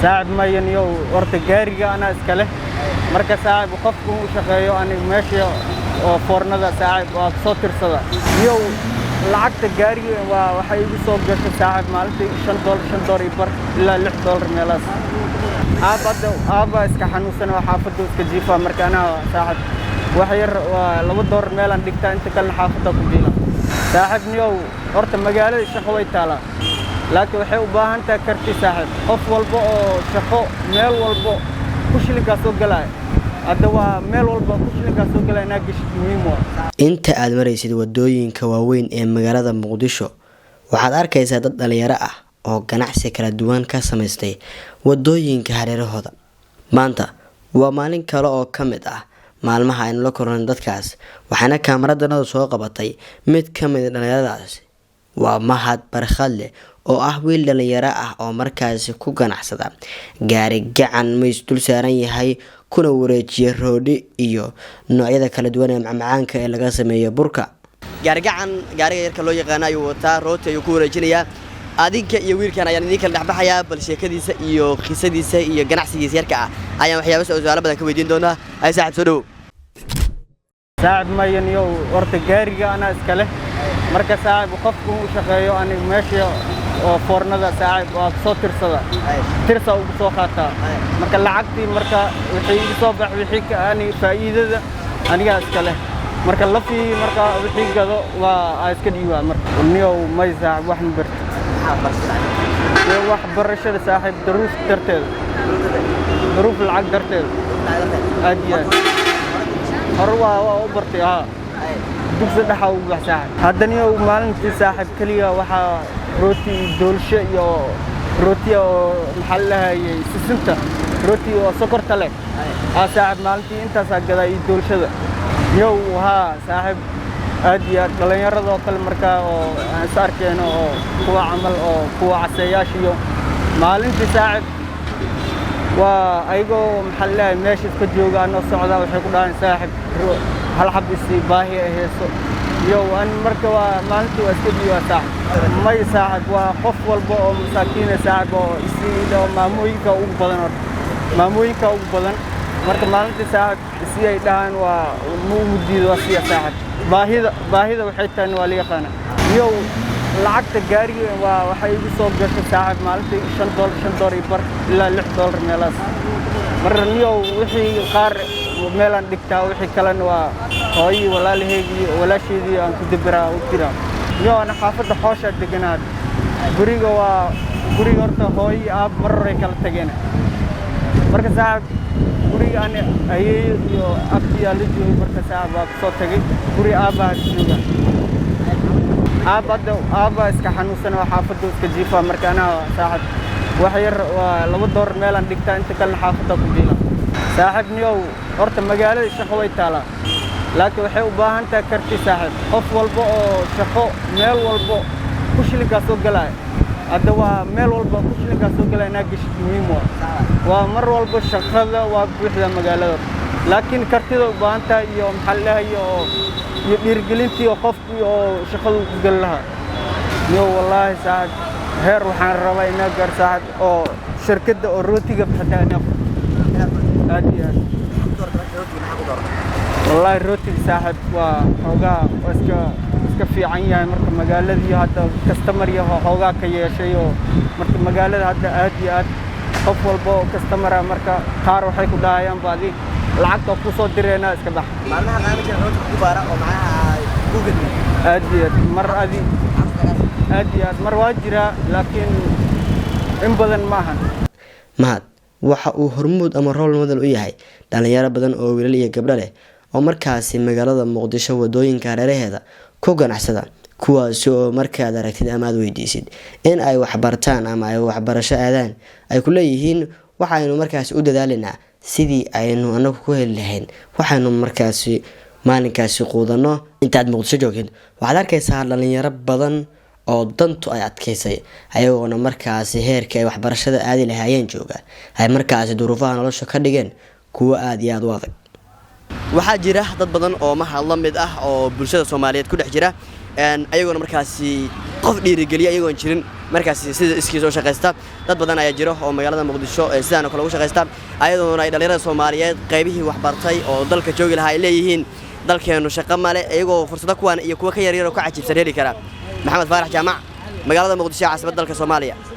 ساعد ما ينيو ورت جاريga أنا إسكاله مركز ساعد وقفكم وشقيو أنا ماشي فورنا ساعد وصوتر صدا يو لعقت جاريga وحيجي صوت جش ساعد مالتي $5 يبر إلا $6 ميلاس أبا إسكحنو سنة وحافظ إسكجيفا مركانا ساعد وحير $2 ميلان دكتا أنت كل حافظة كبيرة ساعد نيو ورت مجال الشقوي تالا لكن waxay u baahan tahay karti saaxib qof walba oo shaqo meel walba ku shilinka soo galay hadda waa meel walba ku shilinka soo galay naagish muhiim ah inta aad maraysid wadooyinka waaweyn ee magaalada Muqdisho waxaad arkaysaa dad dhalinyaro ah oo ganacsi kala duwan ka sameystay wadooyinka hareerahooda maanta waa maalin kale oo kamid ah maalmaha ay la koran dadkaas waxaana kaamiradanadu soo qabatay mid kamid ah dhalinyaradaas waa Mahad Barkhalle oo ah wiil dhalinyaro ah oo markaas ku ganacsada gaari gacan miis dul saaran yahay kuna wareejiye roodhi iyo noocyada kala duwan ee macmacaanka ee laga sameeyo burka gaariga yarka loo yaqaan ayuu wataa rooti ayuu ku wareejinayaa adinka iyo wiilkan ayaan idin kala dhaxbaxayaa bal sheekadiisa iyo qisadiisa iyo ganacsigiisa yarka ah ayaan waxyaabo su'aalo badan ka weydiin doonaa ay saaxib soo dhaw ساعد ما ينيو ورت جاريga أنا إسكاله مركز ساعد وقفكم وشقيو أنا ماشي فورنا ساعد وصوتر صدا ترسا وبسوقاتا مركز لعقتي مركز وحي صبح وحي أنا فايدة أنا إسكاله مركز لفي مركز وحي كذا وإسكديوا مركز ونيو ما يزعج واحد برد واحد برشة ساحب دروس درتل ظروف العقد درتل أديان هروا وبرتي دكس دحا وبحساحب هادني ومالنتي ساحب كليا وحا روتي دولشة يو روتي محلها سسنتا روتي وسكرت لك ساحب مالنتي انت ساقدا دولشة يو ها ساحب اديا دلين يرد وكل مركا ساركين كوا عمل كوا عسياشيو مالنتي ساحب وأيقو محلها ماشي تكجوجا إنه الصعدة وحكودان ساحب هل حب باهي هيسو يو أن مركوا مالتي واسكدي وساحب ما يساعد وخف والبو مساكين ساحب ويسيد ومامويكا مامويكا وبدن مركب مالتي ساحب يسيد دهان ومو مديد وسيا ساحب باهي وحيتا ولي خانة يو لعقت جاريga waxay igu soo gashay saacad maalintii $5 يبر إلا $6 ميلاس marniyo wixii qaar meelan dhigtaa wixii kalena waa hooyi walaalahaygi walaasheedii aan ku dibraa u tira yo ana xaafada xoosha deganaad guriga horta hooyi aab maray kala tageen marka saacad guriga aan ayay iyo abtiya la joogay marka saacad waa soo tagay guri aabaa jooga أبا إسكحنو سنة وحافظ إسكجيفا مركانا ساعد وحير $2 ميلان دكتا أنت كل حافظة كبيرة ساعد نيو ورت مجال الشقوي تالا لكن وحي وباهن تكرتي ساعد قف والبو شقو ميل والبو كوش اللي قاسو قلاي أدوا ميل والبو كوش اللي قاسو قلاي ناقش مهم ومر والبو شقة وبوحدة مجالات لكن كرتي وباهن تا يوم حلها يرجلنتي وقفت وشغل قلها يو والله ساعد هير وحان رباي نقر ساعد أو شركة الروتي قبل أنا هادي والله الروتي ساعد وحوجا واسك في عيني مرت مجال الذي هذا كاستمر يه حوجا كي شيء مرت مجال هذا هادي قف والبو كاستمر مرت قار وحيك دايم بعدين لعقت وفوصل درينا إسكبح. معناها غامج الروت كبارة ومعها جوجل. أديت مرة أديت مرة واجرة لكن إنبذن معهن. mahad waxa uu hormuud ama rol model u yahay dhalinyaro badan oo wiilal iyo gabdho leh oo markaasi magaalada Muqdisho wadooyinka hareeraheeda ku ganacsada kuwaas oo markaad aragtid ama aad weydiisid in ay wax bartaan ama ay waxbarasho aadaan ay ku leeyihiin waxaanu markaasi u dadaalinaa sidii aynu anagu ku heli lahayn waxaanu markaasi maalinkaasi quudano intaad Muqdisho joogin waxaad arkaysaa dhalinyaro badan oo dantu ay adkaysay ayagoona markaasi heerka ay waxbarashada aadi lahaayeen jooga ay markaasi duruufaha nolosha ka dhigeen kuwa aad iyo aad u adag waxaa jira dad badan oo mahad la mid ah oo bulshada Soomaaliyeed ku dhex jira ayaguna markaasi qof dhiirigeliya ayagoon jirin markaasi sida iskii soo shaqeysta dad badan ayaa jiro oo magaalada Muqdisho sidaan kale ugu shaqeysta ayadoona ay dhalinyarada Soomaaliyeed qaybihii wax bartay oo dalka joogi lahaa ay leeyihiin dalkeenu shaqo male ayagoo fursado kuwan iyo kuwa ka yar yar oo ka cajibsan heli kara Maxamed Faarax Jaamac magaalada Muqdisho caasimada dalka Soomaaliya